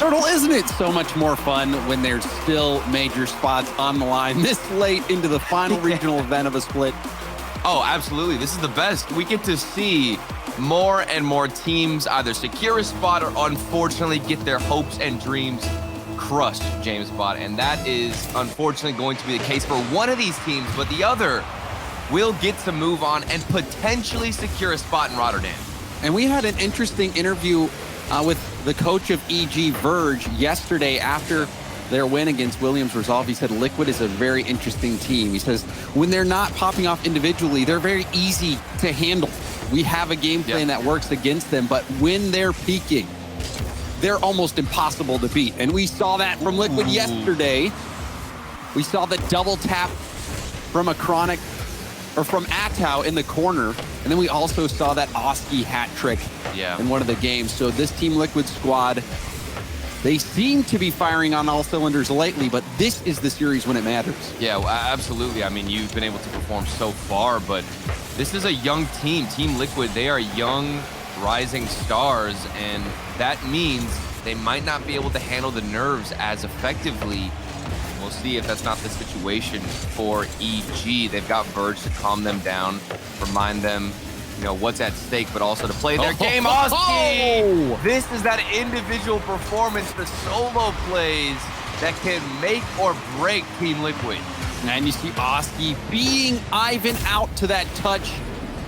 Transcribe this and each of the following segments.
Turtle, isn't it so much more fun when there's still major spots on the line this late into the final regional event of a split? Oh, absolutely. This is the best. We get to see more and more teams either secure a spot or unfortunately get their hopes and dreams crushed, James Bott. And that is unfortunately going to be the case for one of these teams, but the other will get to move on and potentially secure a spot in Rotterdam. And we had an interesting interview with the coach of EG, Verge, yesterday after their win against Williams Resolve. He said Liquid is a very interesting team. He says when they're not popping off individually, they're very easy to handle. We have a game plan that works against them, but when they're peaking, they're almost impossible to beat. And we saw that from Liquid yesterday. We saw the double tap from a Chronic, or from Atau in the corner. And then we also saw that Oski hat trick in one of the games. So this Team Liquid squad, they seem to be firing on all cylinders lately, but this is the series when it matters. Yeah, well, absolutely. I mean, you've been able to perform so far, but this is a young team. Team Liquid, they are young, rising stars, and that means they might not be able to handle the nerves as effectively. We'll see if that's not the situation for EG. They've got Verge to calm them down, remind them, you know, what's at stake, but also to play their game. Oski! This is that individual performance, the solo plays that can make or break Team Liquid. And you see Oski beating Ivan out to that touch,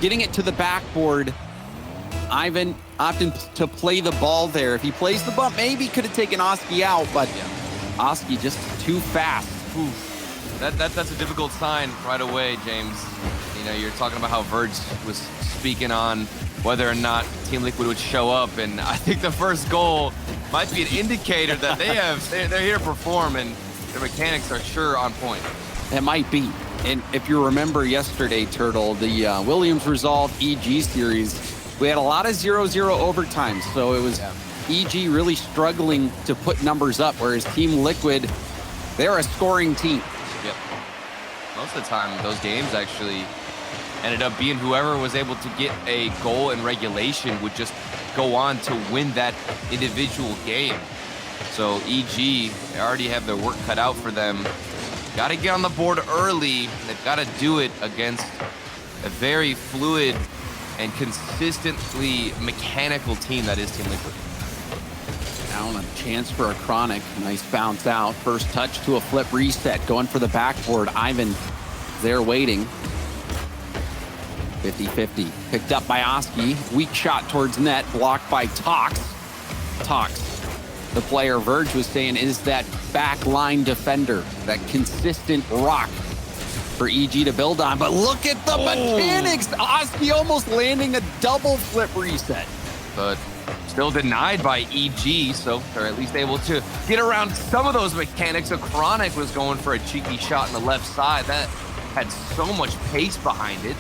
getting it to the backboard. Ivan opting to play the ball there. If he plays the bump, maybe could have taken Oski out, but Oski just too fast. Oof. That's a difficult sign right away, James. You know, you're talking about how Verge was speaking on whether or not Team Liquid would show up, and I think the first goal might be an indicator that they're here to perform, and their mechanics are sure on point. It might be. And if you remember yesterday, Turtle, the Williams Resolve EG series, we had a lot of 0-0 overtimes, so it was EG really struggling to put numbers up, whereas Team Liquid, they're a scoring team. Yep. Most of the time, those games actually ended up being whoever was able to get a goal in regulation would just go on to win that individual game. So EG, they already have their work cut out for them. Got to get on the board early. They've got to do it against a very fluid and consistently mechanical team that is Team Liquid. Now a chance for a Chronic. Nice bounce out. First touch to a flip reset. Going for the backboard. Ivan there waiting. 50-50. Picked up by Oski. Weak shot towards net. Blocked by Tox. Tox, the player Verge was saying, is that back line defender. That consistent rock for EG to build on. But look at the mechanics. Oski almost landing a double flip reset. But still denied by EG, so they're at least able to get around some of those mechanics. A Chronic was going for a cheeky shot on the left side. That had so much pace behind it.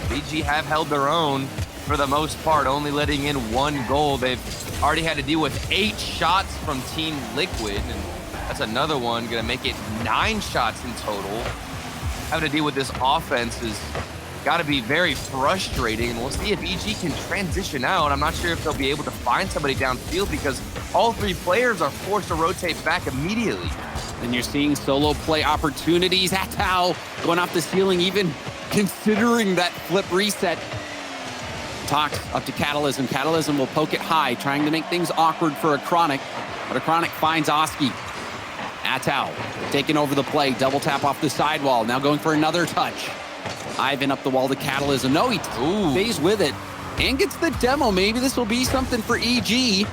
EG have held their own for the most part, only letting in one goal. They've already had to deal with 8 shots from Team Liquid, and that's another one, gonna make it 9 shots in total. Having to deal with this offense has got to be very frustrating, and we'll see if EG can transition out. I'm not sure if they'll be able to find somebody downfield because all 3 players are forced to rotate back immediately. And you're seeing solo play opportunities. Atau going off the ceiling, even considering that flip reset. Tox up to Catalysm. Catalysm will poke it high, trying to make things awkward for a Chronic, but a Chronic finds Oski. Atau taking over the play, double tap off the sidewall, now going for another touch. Ivan up the wall to Catalysm. No, he stays with it and gets the demo. Maybe this will be something for EG.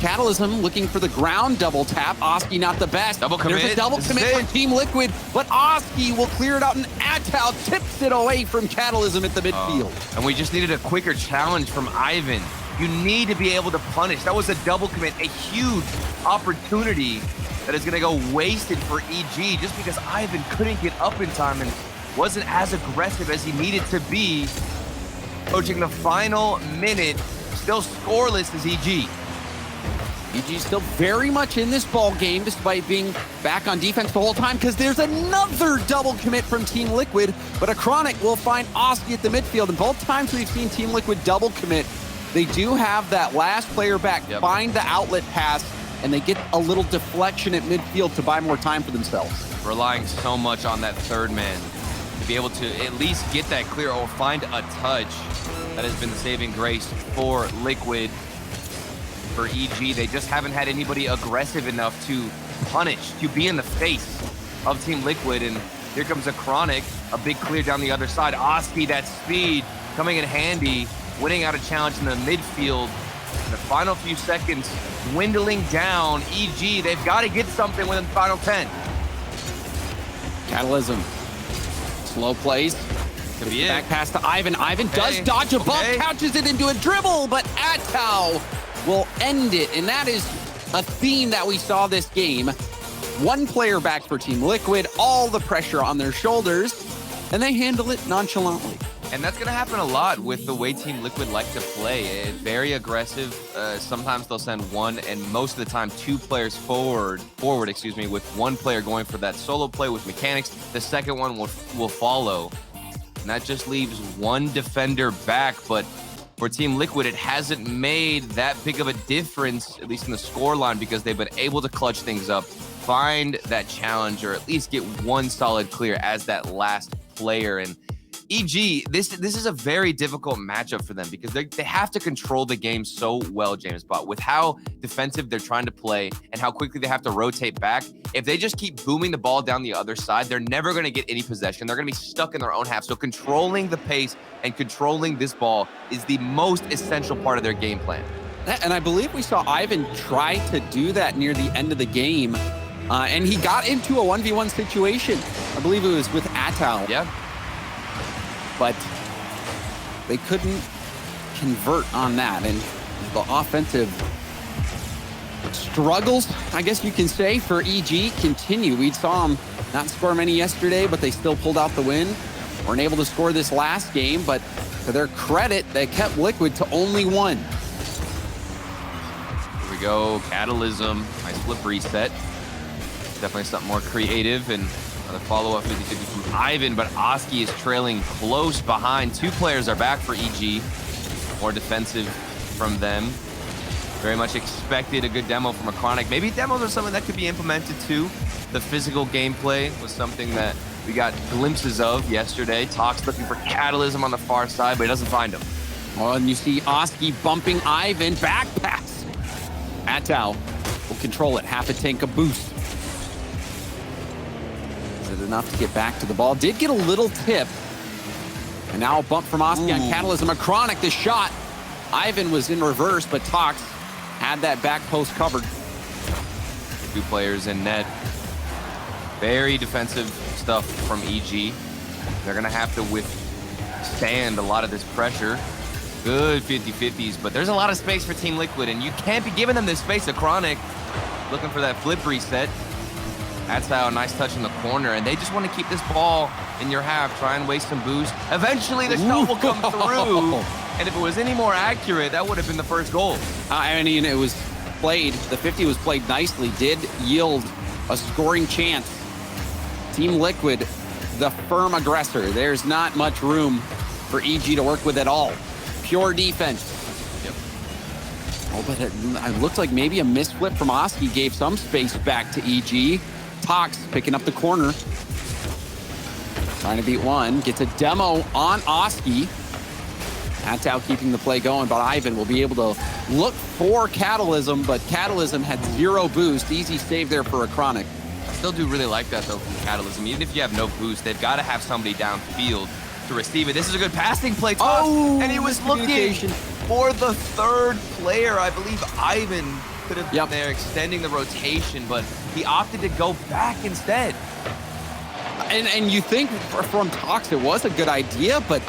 Catalysm looking for the ground double tap. Oski not the best. Double commit. There's a double commit from Team Liquid, but Oski will clear it out, and Atau tips it away from Catalysm at the midfield. And we just needed a quicker challenge from Ivan. You need to be able to punish. That was a double commit, a huge opportunity that is going to go wasted for EG just because Ivan couldn't get up in time and wasn't as aggressive as he needed to be. Approaching the final minute, still scoreless is EG. EG's still very much in this ball game despite being back on defense the whole time, because there's another double commit from Team Liquid, but a Chronic will find Oski at the midfield, and both times we've seen Team Liquid double commit, they do have that last player back, find the outlet pass, and they get a little deflection at midfield to buy more time for themselves. Relying so much on that third man to be able to at least get that clear or find a touch. That has been the saving grace for Liquid. For EG, they just haven't had anybody aggressive enough to punish, to be in the face of Team Liquid. And here comes a Chronic, a big clear down the other side. Oski, that speed coming in handy, winning out a challenge in the midfield. In the final few seconds, dwindling down. EG, they've got to get something within the final 10. Catalysm, slow plays. Could be Back it. pass to Ivan. Ivan does dodge a bump, couches it into a dribble, but Atau will end it. And that is a theme that we saw this game. One player back for Team Liquid, all the pressure on their shoulders, and they handle it nonchalantly. And that's going to happen a lot with the way Team Liquid like to play. Very aggressive. Sometimes they'll send one, and most of the time, two players forward, with one player going for that solo play with mechanics. The second one will follow. And that just leaves one defender back. But for Team Liquid, it hasn't made that big of a difference, at least in the scoreline, because they've been able to clutch things up, find that challenge, or at least get one solid clear as that last player. And EG, this is a very difficult matchup for them because they have to control the game so well, James. But with how defensive they're trying to play and how quickly they have to rotate back, if they just keep booming the ball down the other side, they're never going to get any possession. They're going to be stuck in their own half. So controlling the pace and controlling this ball is the most essential part of their game plan. And I believe we saw Ivan try to do that near the end of the game. And he got into a 1v1 situation. I believe it was with Atau. Yeah. But they couldn't convert on that. And the offensive struggles, I guess you can say, for EG continue. We saw them not score many yesterday, but they still pulled out the win. Weren't able to score this last game, but to their credit, they kept Liquid to only one. Here we go, Catalysm, nice flip reset. Definitely something more creative, and the follow-up 50-50 from Ivan, but Oski is trailing close behind. Two players are back for EG. More defensive from them. Very much expected a good demo from a Chronic. Maybe demos are something that could be implemented too. The physical gameplay was something that we got glimpses of yesterday. Tox looking for Catalysm on the far side, but he doesn't find him. Well, and you see Oski bumping Ivan. Back pass. Atau will control it. Half a tank of boost. Enough to get back to the ball. Did get a little tip. And now a bump from Oski on Catalysm. A Chronic, the shot. Ivan was in reverse, but Tox had that back post covered. Two players in net. Very defensive stuff from EG. They're going to have to withstand a lot of this pressure. Good 50-50s, but there's a lot of space for Team Liquid, and you can't be giving them this space. A Chronic looking for that flip reset. That's how a nice touch in the corner, and they just want to keep this ball in your half, try and waste some boost. Eventually, the shot will come through, and if it was any more accurate, that would have been the first goal. I mean, it was played, the 50 was played nicely, did yield a scoring chance. Team Liquid, the firm aggressor. There's not much room for EG to work with at all. Pure defense. Yep. Oh, but it looked like maybe a misflip from Oski gave some space back to EG. Tox picking up the corner. Trying to beat one. Gets a demo on Oski. Atau keeping the play going, but Ivan will be able to look for Catalysm, but Catalysm had zero boost. Easy save there for a Chronic. I still do really like that, though, from Catalysm. Even if you have no boost, they've got to have somebody downfield to receive it. This is a good passing play, Tox. Oh, and he was looking for the third player. I believe Ivan could have been there extending the rotation, but he opted to go back instead. And you think from Tox it was a good idea, but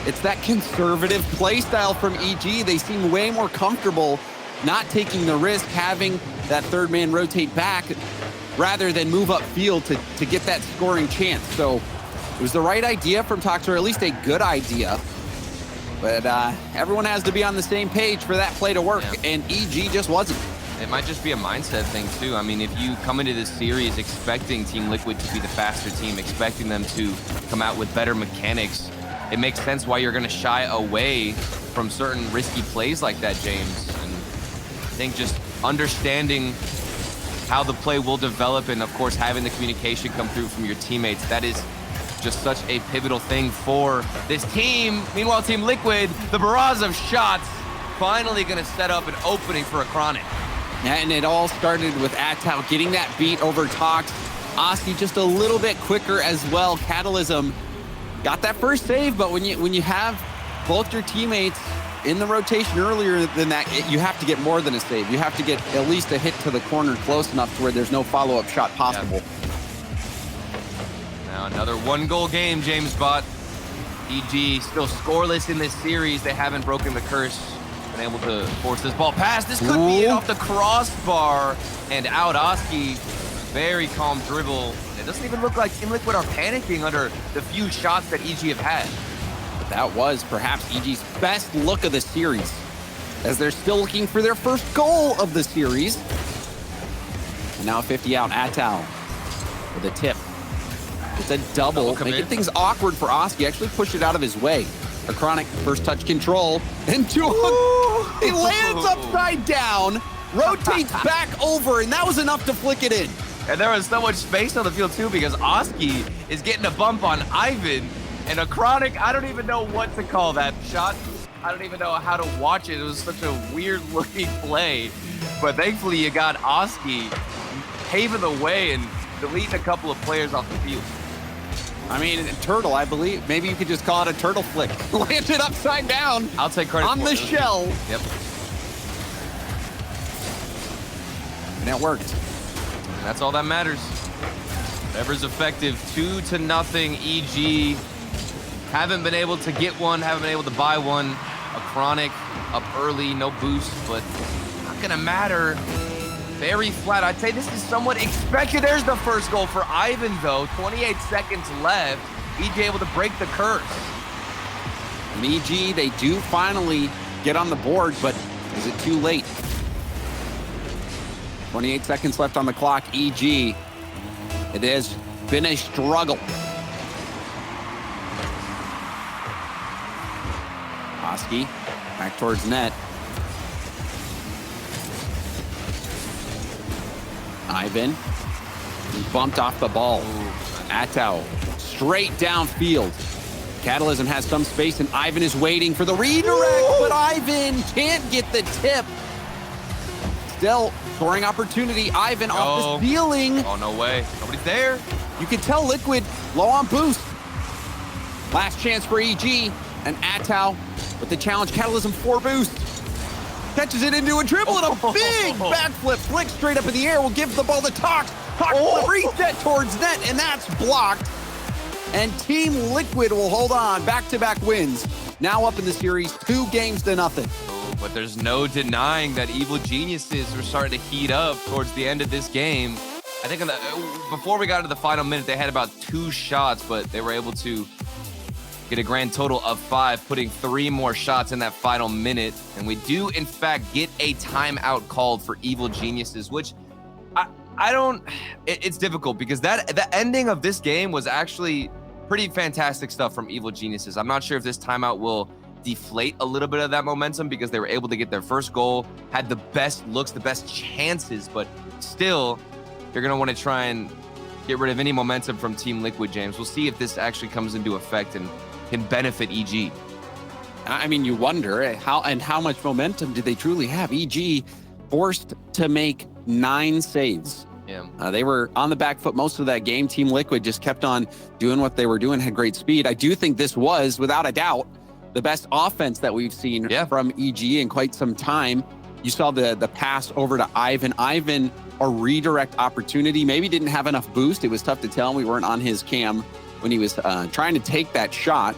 it's that conservative play style from EG. They seem way more comfortable not taking the risk, having that third man rotate back rather than move upfield to get that scoring chance. So it was the right idea from Tox, or at least a good idea. But everyone has to be on the same page for that play to work, and EG just wasn't. It might just be a mindset thing, too. I mean, if you come into this series expecting Team Liquid to be the faster team, expecting them to come out with better mechanics, it makes sense why you're going to shy away from certain risky plays like that, James. And I think just understanding how the play will develop, and of course having the communication come through from your teammates. That is just such a pivotal thing for this team. Meanwhile, Team Liquid, the barrage of shots, finally going to set up an opening for a Chronic. And it all started with Atau getting that beat over Tox. Oski just a little bit quicker as well. Catalysm got that first save, but when you have both your teammates in the rotation earlier than that, you have to get more than a save. You have to get at least a hit to the corner close enough to where there's no follow-up shot possible. Now another 1-goal game, James Bott. EG still scoreless in this series. They haven't broken the curse. Been able to force this ball past. This could be it off the crossbar and out. Oski, very calm dribble. It doesn't even look like Team Liquid are panicking under the few shots that EG have had. But that was perhaps EG's best look of the series, as they're still looking for their first goal of the series. And now 50 out, Atau with a tip. It's a double, making things awkward for Oski. Actually pushed it out of his way. A Chronic first touch control, and he lands upside down, rotates back over, and that was enough to flick it in. And there was so much space on the field too, because Oski is getting a bump on Ivan, and a Chronic, I don't even know what to call that shot. I don't even know how to watch it. It was such a weird looking play, but thankfully you got Oski paving the way and deleting a couple of players off the field. I mean, turtle, I believe. Maybe you could just call it a turtle flick. Landed upside down. I'll take credit on the shell. Yep. And it worked. And that's all that matters. Whatever's effective. 2-0 EG. Haven't been able to get one. Haven't been able to buy one. A Chronic up early, no boost, but not gonna matter. Very flat. I'd say this is somewhat expected. There's the first goal for Ivan, though. 28 seconds left. EG able to break the curse. And EG, they do finally get on the board, but is it too late? 28 seconds left on the clock. EG, it has been a struggle. Oski back towards net. Ivan, he bumped off the ball. Atau, straight downfield. Catalysm has some space, and Ivan is waiting for the redirect, but Ivan can't get the tip. Still, scoring opportunity. Ivan off the ceiling. Oh, no way. Nobody's there. You can tell Liquid low on boost. Last chance for EG, and Atau with the challenge. Catalysm 4 boost. Catches it into a dribble and a big backflip. Flick straight up in the air. Will give the ball to Tox. Tox will reset towards net, and that's blocked. And Team Liquid will hold on. Back-to-back wins. Now up in the series, 2-0. But there's no denying that Evil Geniuses were starting to heat up towards the end of this game. I think before we got to the final minute, they had about 2 shots, but they were able to get a grand total of 5, putting 3 more shots in that final minute. And we do, in fact, get a timeout called for Evil Geniuses, which it's difficult because the ending of this game was actually pretty fantastic stuff from Evil Geniuses. I'm not sure if this timeout will deflate a little bit of that momentum because they were able to get their first goal, had the best looks, the best chances, but still, you're going to want to try and get rid of any momentum from Team Liquid, James. We'll see if this actually comes into effect and can benefit EG. I mean, you wonder how much momentum did they truly have? EG forced to make 9 saves. Yeah. They were on the back foot most of that game. Team Liquid just kept on doing what they were doing, had great speed. I do think this was, without a doubt, the best offense that we've seen from EG in quite some time. You saw the pass over to Ivan. Ivan, a redirect opportunity, maybe didn't have enough boost. It was tough to tell. We weren't on his cam when he was trying to take that shot.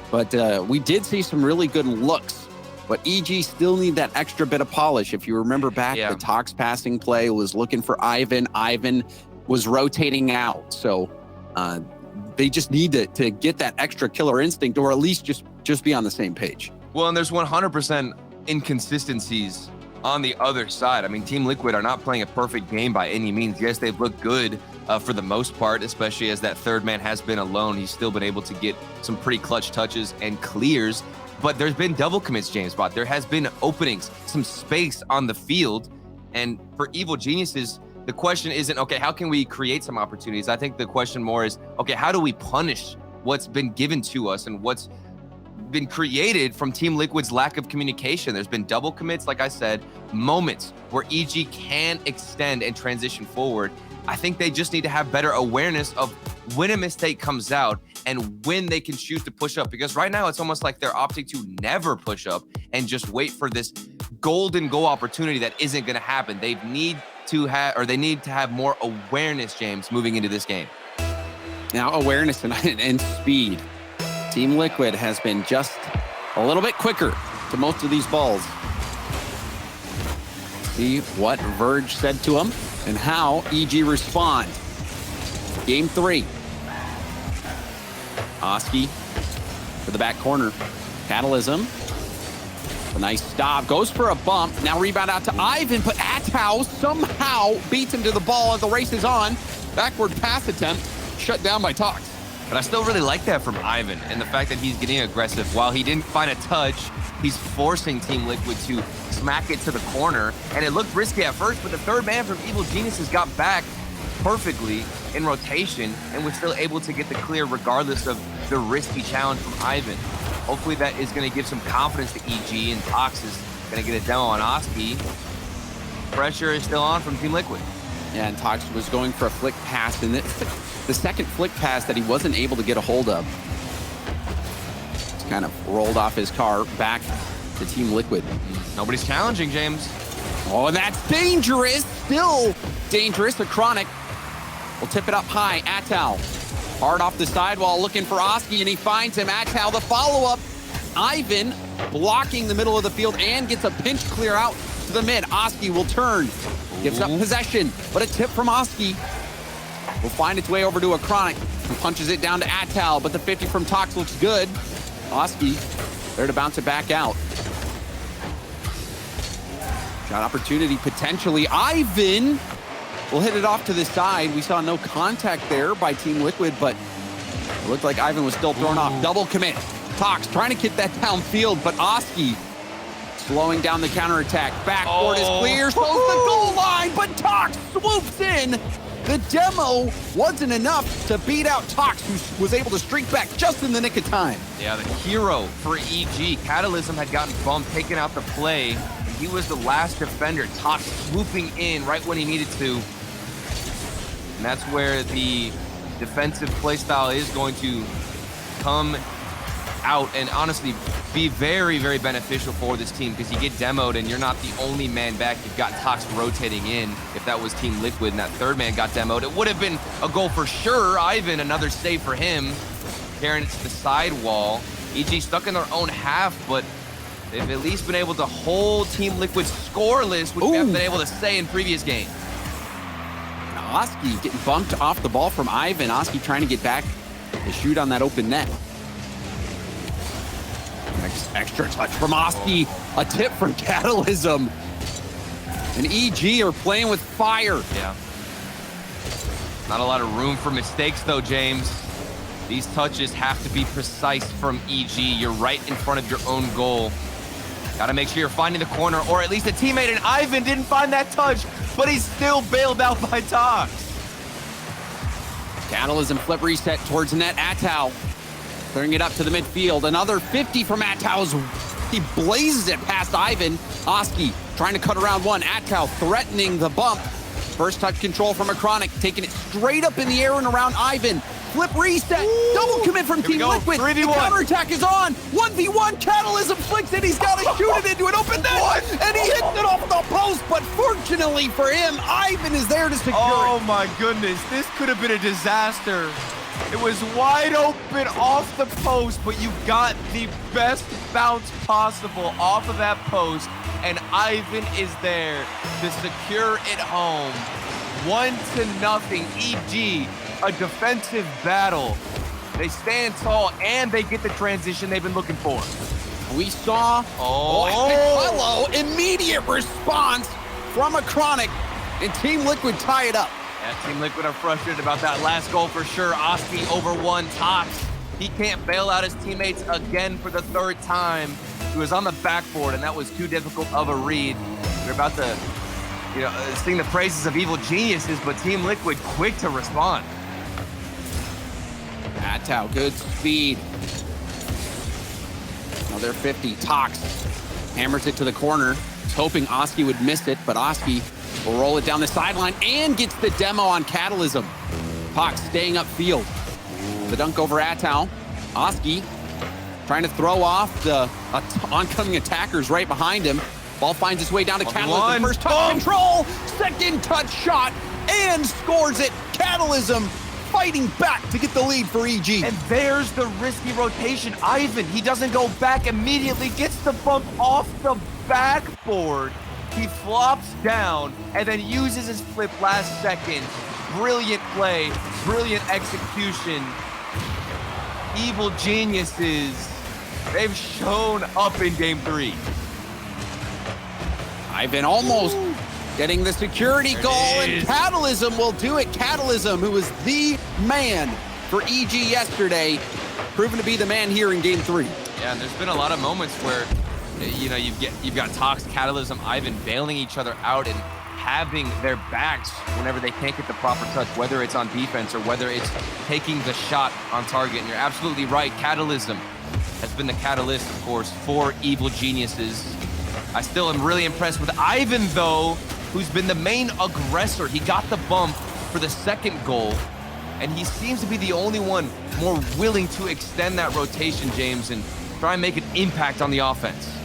But we did see some really good looks. But EG still need that extra bit of polish. If you remember back, the Tox passing play was looking for Ivan. Ivan was rotating out. So they just need to get that extra killer instinct, or at least just be on the same page. Well, and there's 100% inconsistencies on the other side. I mean, Team Liquid are not playing a perfect game by any means. Yes, they've looked good for the most part, especially as that third man has been alone. He's still been able to get some pretty clutch touches and clears, but there's been double commits, James Bott. There has been openings, some space on the field. And for Evil Geniuses, the question isn't, okay, how can we create some opportunities? I think the question more is, okay, how do we punish what's been given to us and what's been created from Team Liquid's lack of communication? There's been double commits, like I said, moments where EG can extend and transition forward. I think they just need to have better awareness of when a mistake comes out and when they can choose to push up, because right now it's almost like they're opting to never push up and just wait for this golden goal opportunity that isn't going to happen. They need to have more awareness, James, moving into this game. Now, awareness and speed. Team Liquid has been just a little bit quicker to most of these balls. See what Verge said to him and how EG responds. Game 3. Oski for the back corner. Catalysm. A nice stop. Goes for a bump. Now rebound out to Ivan, but Atau somehow beats him to the ball as the race is on. Backward pass attempt shut down by Tox. But I still really like that from Ivan, and the fact that he's getting aggressive. While he didn't find a touch, he's forcing Team Liquid to smack it to the corner. And it looked risky at first, but the third man from Evil Geniuses got back perfectly in rotation and was still able to get the clear regardless of the risky challenge from Ivan. Hopefully that is going to give some confidence to EG, and Tox is going to get a demo on Oski. Pressure is still on from Team Liquid. Yeah, and Tox was going for a flick pass, and the second flick pass that he wasn't able to get a hold of. Just kind of rolled off his car back to Team Liquid. Nobody's challenging, James. Oh, and that's dangerous. Still dangerous. The Chronic will tip it up high. Atau hard off the sidewall looking for Oski, and he finds him. Atau the follow-up. Ivan blocking the middle of the field and gets a pinch clear out to the mid. Oski will turn. Gives up possession, but a tip from Oski will find its way over to a Chronic, who punches it down to Atau, but the 50 from Tox looks good. Oski there to bounce it back out. Shot opportunity potentially. Ivan will hit it off to the side. We saw no contact there by Team Liquid, but it looked like Ivan was still thrown off. Double commit. Tox trying to get that downfield, but Oski slowing down the counterattack. Backboard is clear, slows the goal line, but Tox swoops in. The demo wasn't enough to beat out Tox, who was able to streak back just in the nick of time. Yeah, the hero for EG. Catalysm had gotten bumped, taken out the play. He was the last defender. Tox swooping in right when he needed to. And that's where the defensive play style is going to come out and honestly be very, very beneficial for this team, because you get demoed and you're not the only man back. You've got Tox rotating in. If that was Team Liquid and that third man got demoed, it would have been a goal for sure. Ivan, another save for him, carrying it to the sidewall. EG stuck in their own half, but they've at least been able to hold Team Liquid scoreless, which we haven't been able to say in previous games. Oski getting bumped off the ball from Ivan. Oski trying to get back to shoot on that open net. Extra touch from Oski. A tip from Catalysm. And EG are playing with fire. Yeah. Not a lot of room for mistakes, though, James. These touches have to be precise from EG. You're right in front of your own goal. Got to make sure you're finding the corner, or at least a teammate, and Ivan didn't find that touch, but he's still bailed out by Tox. Catalysm flip reset towards net. Atau clearing it up to the midfield. Another 50 from Atau. He blazes it past Ivan. Oski trying to cut around one. Atau threatening the bump. First touch control from a Chronic, taking it straight up in the air and around Ivan. Flip reset. Ooh. Double commit from Team Liquid. 3v1. The counterattack is on. 1v1. Catalysm flicks it. He's got to shoot it into an open net. And he hits it off the post. But fortunately for him, Ivan is there to secure it. Oh my goodness. This could have been a disaster. It was wide open off the post, but you got the best bounce possible off of that post. And Ivan is there to secure it home. 1-0 EG. A defensive battle. They stand tall and they get the transition they've been looking for. We saw hello, immediate response from a Chronic, and Team Liquid tie it up. Yeah, Team Liquid are frustrated about that last goal for sure. Oski over one. Tox. He can't bail out his teammates again for the third time. He was on the backboard, and that was too difficult of a read. They're about to sing the praises of Evil Geniuses, but Team Liquid quick to respond. Atau, good speed. Another 50. Tox hammers it to the corner. Was hoping Oski would miss it, but Oski will roll it down the sideline and gets the demo on Catalysm. Tox staying upfield. The dunk over Atau. Oski trying to throw off the oncoming attackers right behind him. Ball finds its way down to Catalysm. First touch control, second touch shot, and scores it. Catalysm fighting back to get the lead for EG. And there's the risky rotation. Ivan, he doesn't go back immediately, gets the bump off the backboard. He flops down and then uses his flip last second. Brilliant play, brilliant execution. Evil Geniuses, they've shown up in game 3. Ivan almost getting the security goal, and Catalysm will do it. Catalysm, who was the man for EG yesterday, proven to be the man here in game 3. Yeah, and there's been a lot of moments where, you've got Tox, Catalysm, Ivan bailing each other out and having their backs whenever they can't get the proper touch, whether it's on defense or whether it's taking the shot on target. And you're absolutely right. Catalysm has been the catalyst, of course, for Evil Geniuses. I still am really impressed with Ivan, though, who's been the main aggressor. He got the bump for the second goal, and he seems to be the only one more willing to extend that rotation, James, and try and make an impact on the offense.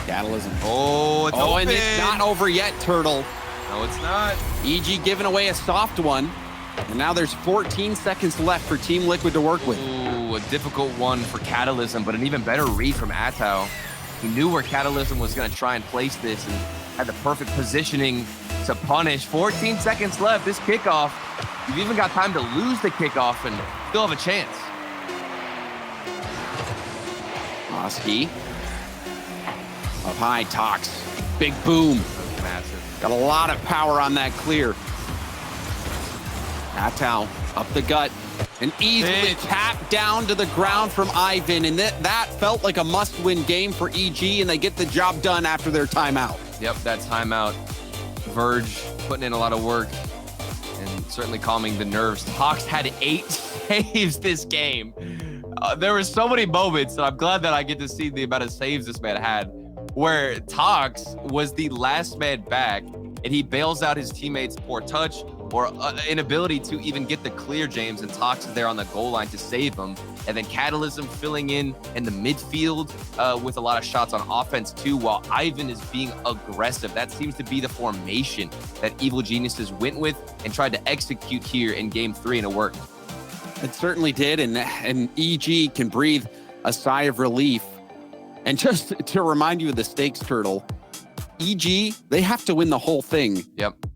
Catalysm. Oh, it's open. And it's not over yet, Turtle. No, it's not. EG giving away a soft one, and now there's 14 seconds left for Team Liquid to work with. Ooh, a difficult one for Catalysm, but an even better read from Atau. He knew where Catalysm was going to try and place this and had the perfect positioning to punish. 14 seconds left. This kickoff, you've even got time to lose the kickoff and still have a chance. Oski. Up high, Tox. Big boom. Massive. Got a lot of power on that clear. Atau up the gut. And easily tapped down to the ground from Ivan. And that felt like a must-win game for EG, and they get the job done after their timeout. Yep, that timeout. Verge putting in a lot of work and certainly calming the nerves. Tox had 8 saves this game. There were so many moments, and I'm glad that I get to see the amount of saves this man had, where Tox was the last man back, and he bails out his teammates' poor touch or inability to even get the clear, James, and Tox is there on the goal line to save him. And then Catalysm filling in the midfield with a lot of shots on offense too, while Ivan is being aggressive. That seems to be the formation that Evil Geniuses went with and tried to execute here in game 3, and it worked. It certainly did, and EG can breathe a sigh of relief. And just to remind you of the stakes, Turtle, EG, they have to win the whole thing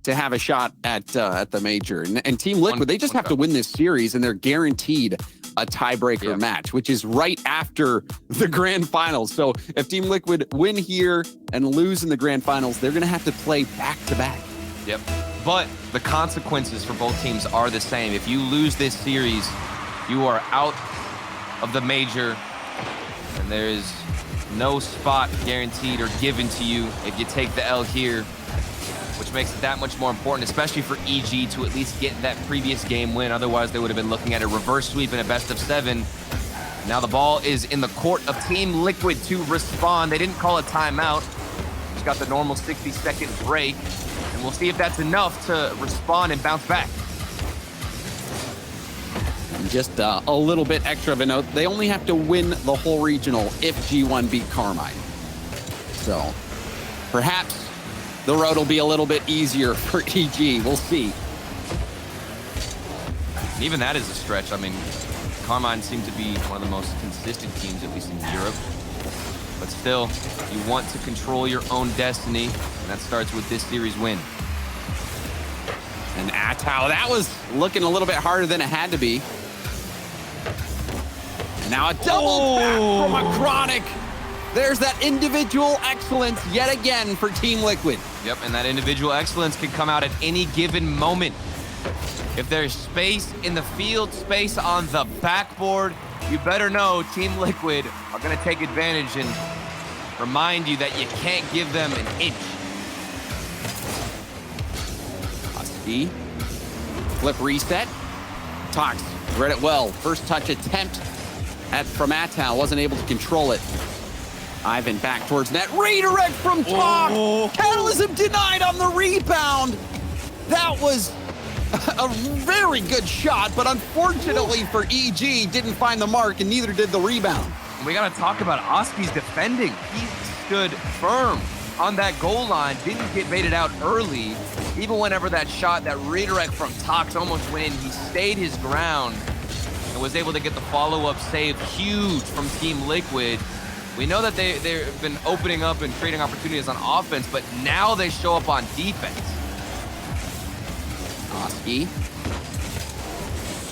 to have a shot at the major. And Team Liquid, they just have to win this series, and they're guaranteed a tiebreaker match, which is right after the grand finals. So if Team Liquid win here and lose in the grand finals, they're going to have to play back-to-back. Yep. But the consequences for both teams are the same. If you lose this series, you are out of the major, and there is no spot guaranteed or given to you if you take the L here, which makes it that much more important, especially for EG to at least get that previous game win. Otherwise, they would have been looking at a reverse sweep in a best-of-7. Now the ball is in the court of Team Liquid to respond. They didn't call a timeout. Just got the normal 60-second break, and we'll see if that's enough to respond and bounce back. Just a little bit extra of a note, they only have to win the whole regional if G1 beat Carmine. So perhaps the road will be a little bit easier for EG. We'll see. And even that is a stretch. I mean, Carmine seemed to be one of the most consistent teams, at least in Europe. But still, you want to control your own destiny, and that starts with this series win. And Atau, that was looking a little bit harder than it had to be. And now a double back from a Chronic. There's that individual excellence yet again for Team Liquid. Yep, and that individual excellence can come out at any given moment. If there's space in the field, space on the backboard, you better know Team Liquid are going to take advantage and remind you that you can't give them an inch. Oski. Flip reset. Tox read it well. First touch attempt from Attal. Wasn't able to control it. Ivan back towards net. Redirect from Tox. Oh. Catalysm denied on the rebound. That was a very good shot, but unfortunately for EG, didn't find the mark, and neither did the rebound. We got to talk about Oski's defending. He stood firm on that goal line, didn't get baited out early. Even whenever that shot, that redirect from Tox almost went in, he stayed his ground and was able to get the follow-up save. Huge from Team Liquid. We know that they've been opening up and creating opportunities on offense, but now they show up on defense. Oski.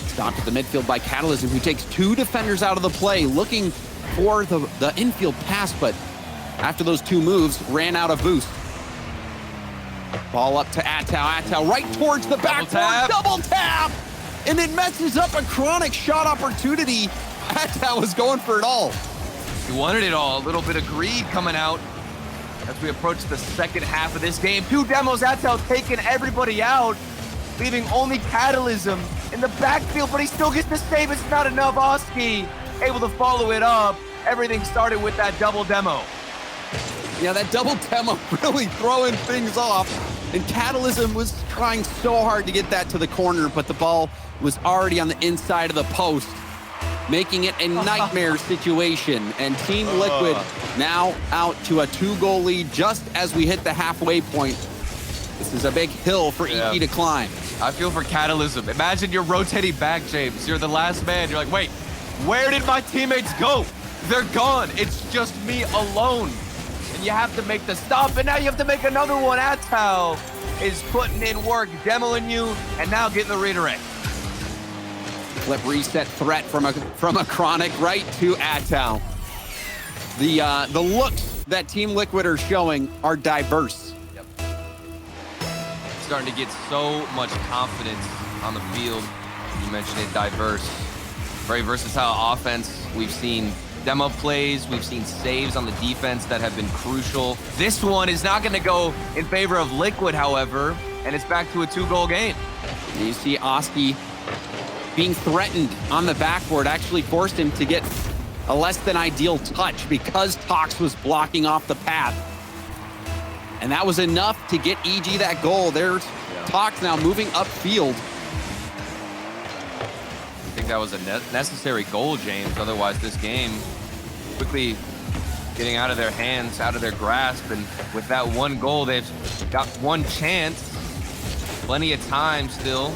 Stopped at the midfield by Catalysm, who takes two defenders out of the play, looking for the infield pass, but after those two moves, ran out of boost. Ball up to Attal. Attal right towards the backboard. Double tap! And it messes up a Chronic shot opportunity. Attal was going for it all. He wanted it all. A little bit of greed coming out as we approach the second half of this game. Two demos, Attal taking everybody out, leaving only Catalysm in the backfield, but he still gets the save. It's not enough. Oski able to follow it up. Everything started with that double demo. Yeah, that double demo really throwing things off. And Catalysm was trying so hard to get that to the corner, but the ball was already on the inside of the post, making it a nightmare situation. And Team Liquid now out to a 2-goal lead just as we hit the halfway point. This is a big hill for EG to climb. I feel for Catalysm. Imagine you're rotating back, James. You're the last man. You're like, wait, where did my teammates go? They're gone. It's just me alone. And you have to make the stop, and now you have to make another one. Attal is putting in work, demoing you, and now getting the redirect. Flip reset threat from a Chronic right to Attal. The looks that Team Liquid are showing are diverse. Yep. Starting to get so much confidence on the field. You mentioned it, diverse. Very versatile offense. We've seen demo plays, we've seen saves on the defense that have been crucial. This one is not going to go in favor of Liquid, however, and it's back to a 2-goal game. And you see Oski being threatened on the backboard actually forced him to get a less than ideal touch because Tox was blocking off the path. And that was enough to get EG that goal. There's Tox now moving upfield. I think that was a necessary goal, James. Otherwise, this game quickly getting out of their hands, out of their grasp. And with that one goal, they've got one chance. Plenty of time still.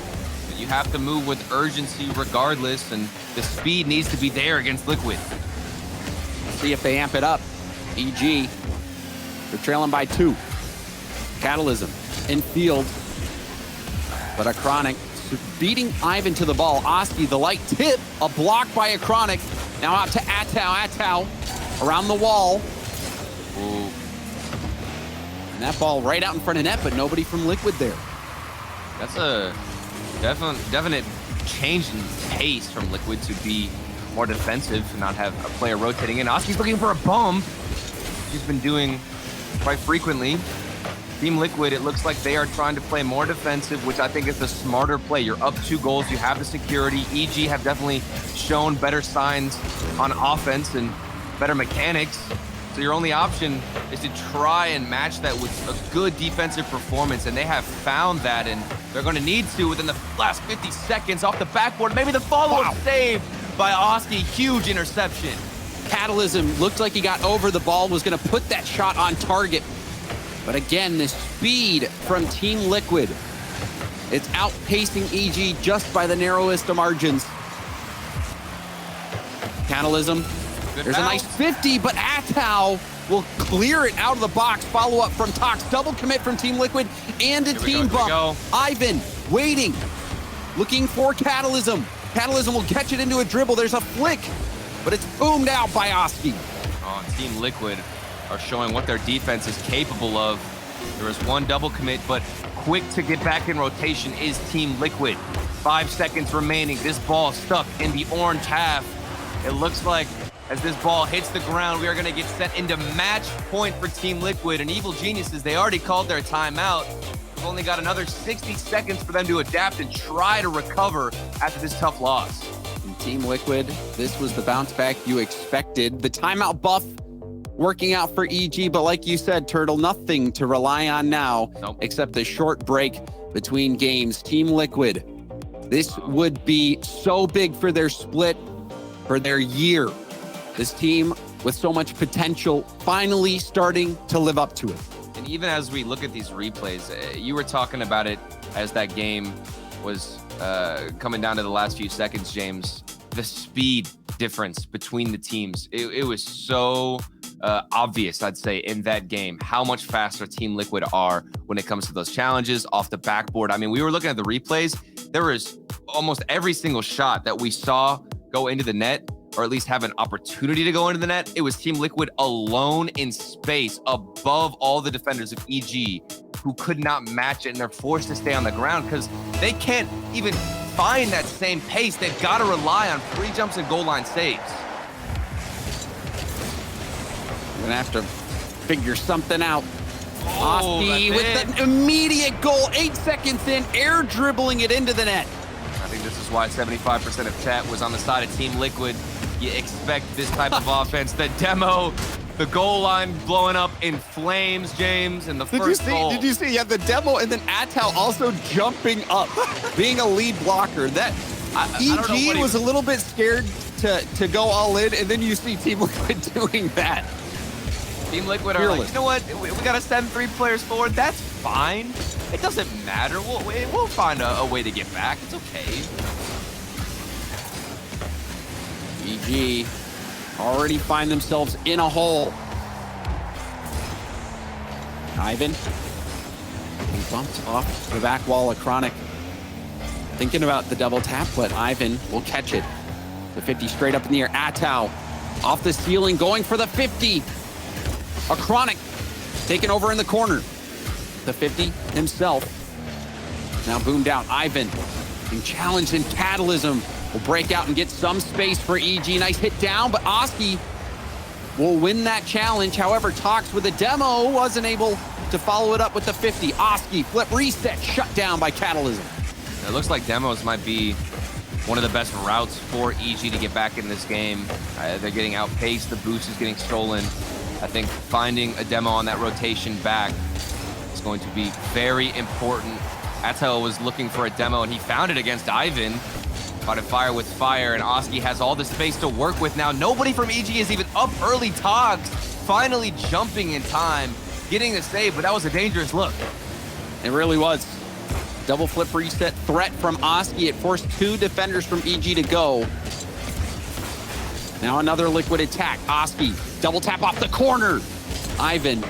But you have to move with urgency regardless. And the speed needs to be there against Liquid. See if they amp it up. EG, they're trailing by 2. Catalysm in field. But a Chronic beating Ivan to the ball. Oski, the light tip, a block by a Chronic. Now out to Attal. Attal around the wall. Ooh. And that ball right out in front of net, but nobody from Liquid there. That's a definite change in pace from Liquid to be more defensive and not have a player rotating in. Oski's looking for a bump. He's been doing quite frequently. Team Liquid, it looks like they are trying to play more defensive, which I think is the smarter play. You're up 2 goals, you have the security. EG have definitely shown better signs on offense and better mechanics. So your only option is to try and match that with a good defensive performance, and they have found that, and they're going to need to within the last 50 seconds off the backboard. Maybe the follow-up save by Oski. Huge interception. Catalysm looked like he got over the ball, was going to put that shot on target. But again, the speed from Team Liquid, it's outpacing EG just by the narrowest of margins. Catalysm, there's a nice 50, but Attal will clear it out of the box. Follow up from Tox, double commit from Team Liquid, and a team bump. Ivan waiting, looking for Catalysm. Catalysm will catch it into a dribble. There's a flick, but it's boomed out by Oski. Oh, Team Liquid are showing what their defense is capable of. There is one double commit, but quick to get back in rotation is Team Liquid. 5 seconds remaining. This ball stuck in the orange half. It looks like as this ball hits the ground, we are going to get set into match point for Team Liquid. And Evil Geniuses, they already called their timeout. only got another 60 seconds for them to adapt and try to recover after this tough loss. And Team Liquid, this was the bounce back you expected. The timeout buff working out for EG, but like you said, Turtle, nothing to rely on now except the short break between games. Team Liquid, this would be so big for their split, for their year. This team with so much potential finally starting to live up to it. And even as we look at these replays, you were talking about it as that game was coming down to the last few seconds, James. The speed difference between the teams, it was so obvious, I'd say, in that game, how much faster Team Liquid are when it comes to those challenges off the backboard. I mean, we were looking at the replays. There was almost every single shot that we saw go into the net, or at least have an opportunity to go into the net. It was Team Liquid alone in space above all the defenders of EG who could not match it, and they're forced to stay on the ground because they can't even find that same pace. They've got to rely on free jumps and goal line saves. We're gonna have to figure something out. Oh, Oski with an immediate goal, 8 seconds in, air dribbling it into the net. I think this is why 75% of chat was on the side of Team Liquid. You expect this type of offense. The demo, the goal line blowing up in flames, James, and the first goal. Did you see? Yeah, the demo, and then Attal also jumping up, being a lead blocker. That EG was a little bit scared to go all in, and then you see Team Liquid doing that. Team Liquid are like, you know what? We got to send 3 players forward. That's fine. It doesn't matter. We'll find a way to get back. It's okay. EG already find themselves in a hole. Ivan, he bumped off the back wall of Chronic. Thinking about the double tap, but Ivan will catch it. The 50 straight up in the air. Attal off the ceiling, going for the 50. A Chronic taken over in the corner. The 50 himself. Now boomed out. Ivan being challenged in Catalysm. Will break out and get some space for EG. Nice hit down, but Oski will win that challenge. However, Tox with a demo wasn't able to follow it up with the 50. Oski, flip, reset, shut down by Catalysm. It looks like demos might be one of the best routes for EG to get back in this game. They're getting outpaced. The boost is getting stolen. I think finding a demo on that rotation back is going to be very important. Attal was looking for a demo, and he found it against Ivan. About to fire with fire, and Oski has all the space to work with now. Nobody from EG is even up early. Togs finally jumping in time, getting the save, but that was a dangerous look. It really was. Double flip reset threat from Oski. It forced 2 defenders from EG to go. Now another Liquid attack. Oski, double tap off the corner. Ivan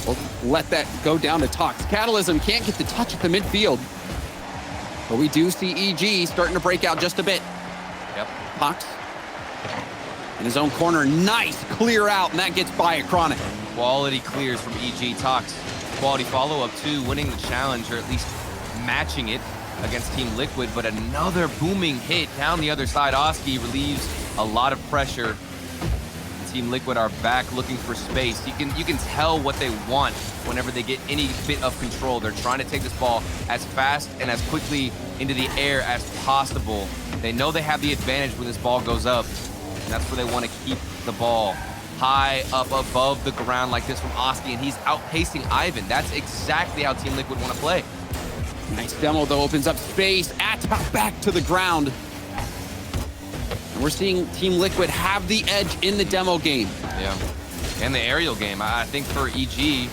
will let that go down to Tox. Catalysm can't get the touch at the midfield. But we do see EG starting to break out just a bit. Yep. Tox in his own corner. Nice clear out, and that gets by a Chronic. Quality clears from EG. Tox. Quality follow-up too, winning the challenge, or at least matching it against Team Liquid. But another booming hit down the other side. Oski relieves a lot of pressure. Team Liquid are back looking for space. You can tell what they want whenever they get any bit of control. They're trying to take this ball as fast and as quickly into the air as possible. They know they have the advantage when this ball goes up, and that's where they want to keep the ball high up above the ground like this from Oski, and he's outpacing Ivan. That's exactly how Team Liquid want to play. Nice demo, though, opens up space. Attal back to the ground. And we're seeing Team Liquid have the edge in the demo game. Yeah, and the aerial game. I think for EG,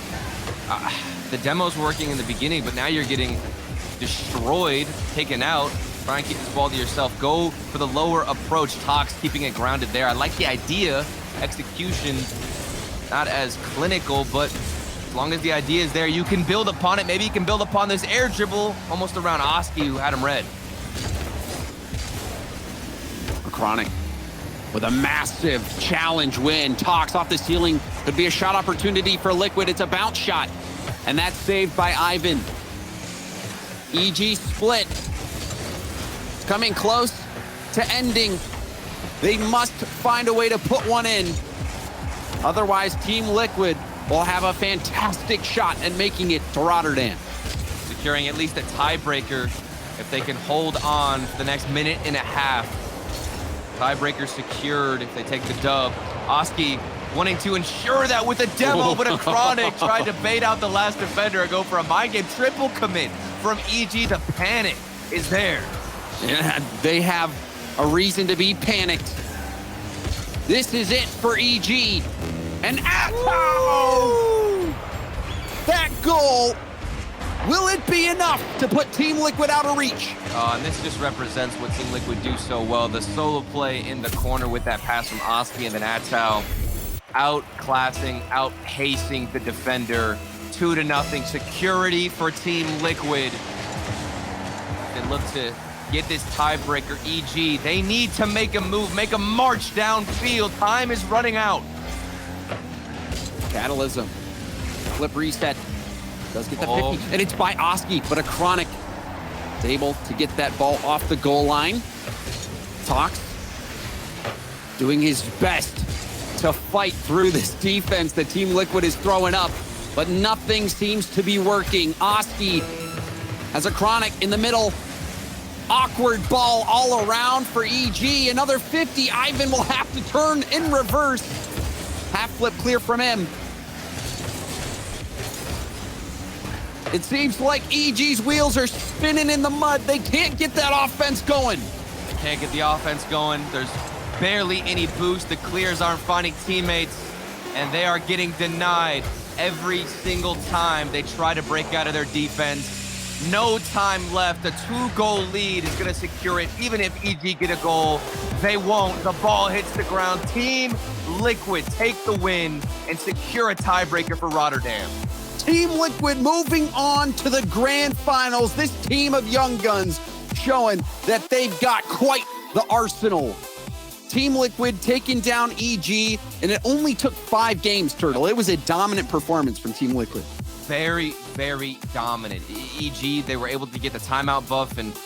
the demo's working in the beginning, but now you're getting destroyed, taken out. Try and keep this ball to yourself. Go for the lower approach. Tox keeping it grounded there. I like the idea. Execution, not as clinical, but as long as the idea is there, you can build upon it. Maybe you can build upon this air dribble almost around Oski, who had him red. Chronic with a massive challenge win. Tox off the ceiling. Could be a shot opportunity for Liquid. It's a bounce shot, and that's saved by Ivan. EG split. It's coming close to ending. They must find a way to put one in. Otherwise, Team Liquid will have a fantastic shot at making it to Rotterdam. securing at least a tiebreaker if they can hold on for the next minute and a half. Tiebreaker secured if they take the dub. Oski wanting to ensure that with a demo, but a Chronic tried to bait out the last defender and go for a mind game. Triple commit from EG. The panic is there. Yeah, they have a reason to be panicked. This is it for EG. And Atto! That goal, will it be enough to put Team Liquid out of reach? And this just represents what Team Liquid do so well. The solo play in the corner with that pass from Oski, and then Atto outclassing, outpacing the defender. 2-0 security for Team Liquid. They look to get this tiebreaker. EG, they need to make a move, make a march downfield. Time is running out. Catalysm, flip reset, does get the 50, and it's by Oski, but a Chronic is able to get that ball off the goal line. Tox doing his best to fight through this defense that Team Liquid is throwing up, but nothing seems to be working. Oski has a Chronic in the middle. Awkward ball all around for EG. Another 50. Ivan will have to turn in reverse. Half flip clear from him. It seems like EG's wheels are spinning in the mud. They can't get that offense going. Can't get the offense going. There's barely any boost. The clears aren't finding teammates, and they are getting denied every single time they try to break out of their defense. No time left. A 2-goal lead is going to secure it. Even if EG get a goal, they won't. The ball hits the ground. Team Liquid take the win and secure a tiebreaker for Rotterdam. Team Liquid moving on to the grand finals. This team of young guns showing that they've got quite the arsenal. Team Liquid taking down EG, and it only took 5 games, Turtle. It was a dominant performance from Team Liquid. Very, very dominant. EG, they were able to get the timeout buff and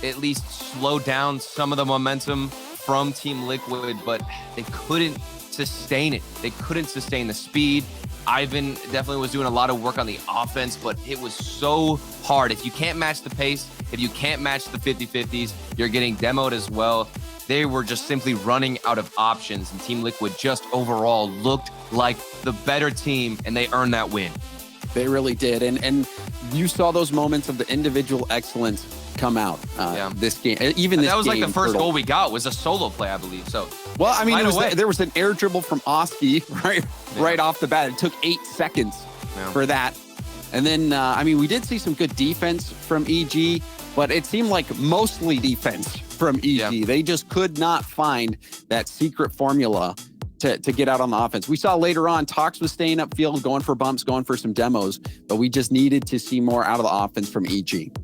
at least slow down some of the momentum from Team Liquid, but they couldn't sustain it. They couldn't sustain the speed. Ivan definitely was doing a lot of work on the offense, but it was so hard. If you can't match the pace, if you can't match the 50-50s, you're getting demoed as well. They were just simply running out of options, and Team Liquid just overall looked like the better team, and they earned that win. They really did, and you saw those moments of the individual excellence come out this game. Even this that was game, like the first Turtle. goal we got was a solo play, I believe. So, well, I mean, there was an air dribble from Oski right off the bat. It took 8 seconds for that. And then, I mean, we did see some good defense from EG, but it seemed like mostly defense from EG. Yeah. They just could not find that secret formula to get out on the offense. We saw later on, Tox was staying upfield, going for bumps, going for some demos, but we just needed to see more out of the offense from EG.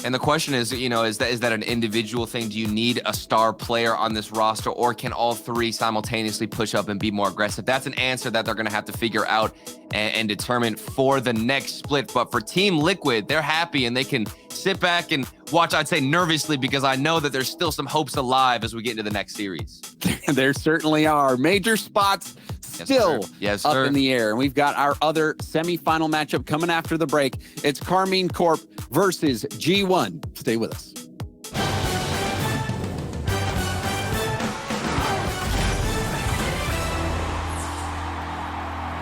And the question is, you know, is that an individual thing? Do you need a star player on this roster, or can all three simultaneously push up and be more aggressive? That's an answer that they're going to have to figure out and determine for the next split. But for Team Liquid, they're happy and they can sit back and watch, I'd say nervously, because I know that there's still some hopes alive as we get into the next series. There certainly are. Major spots still up in the air. And we've got our other semifinal matchup coming after the break. It's Carmine Corp versus G1. Stay with us.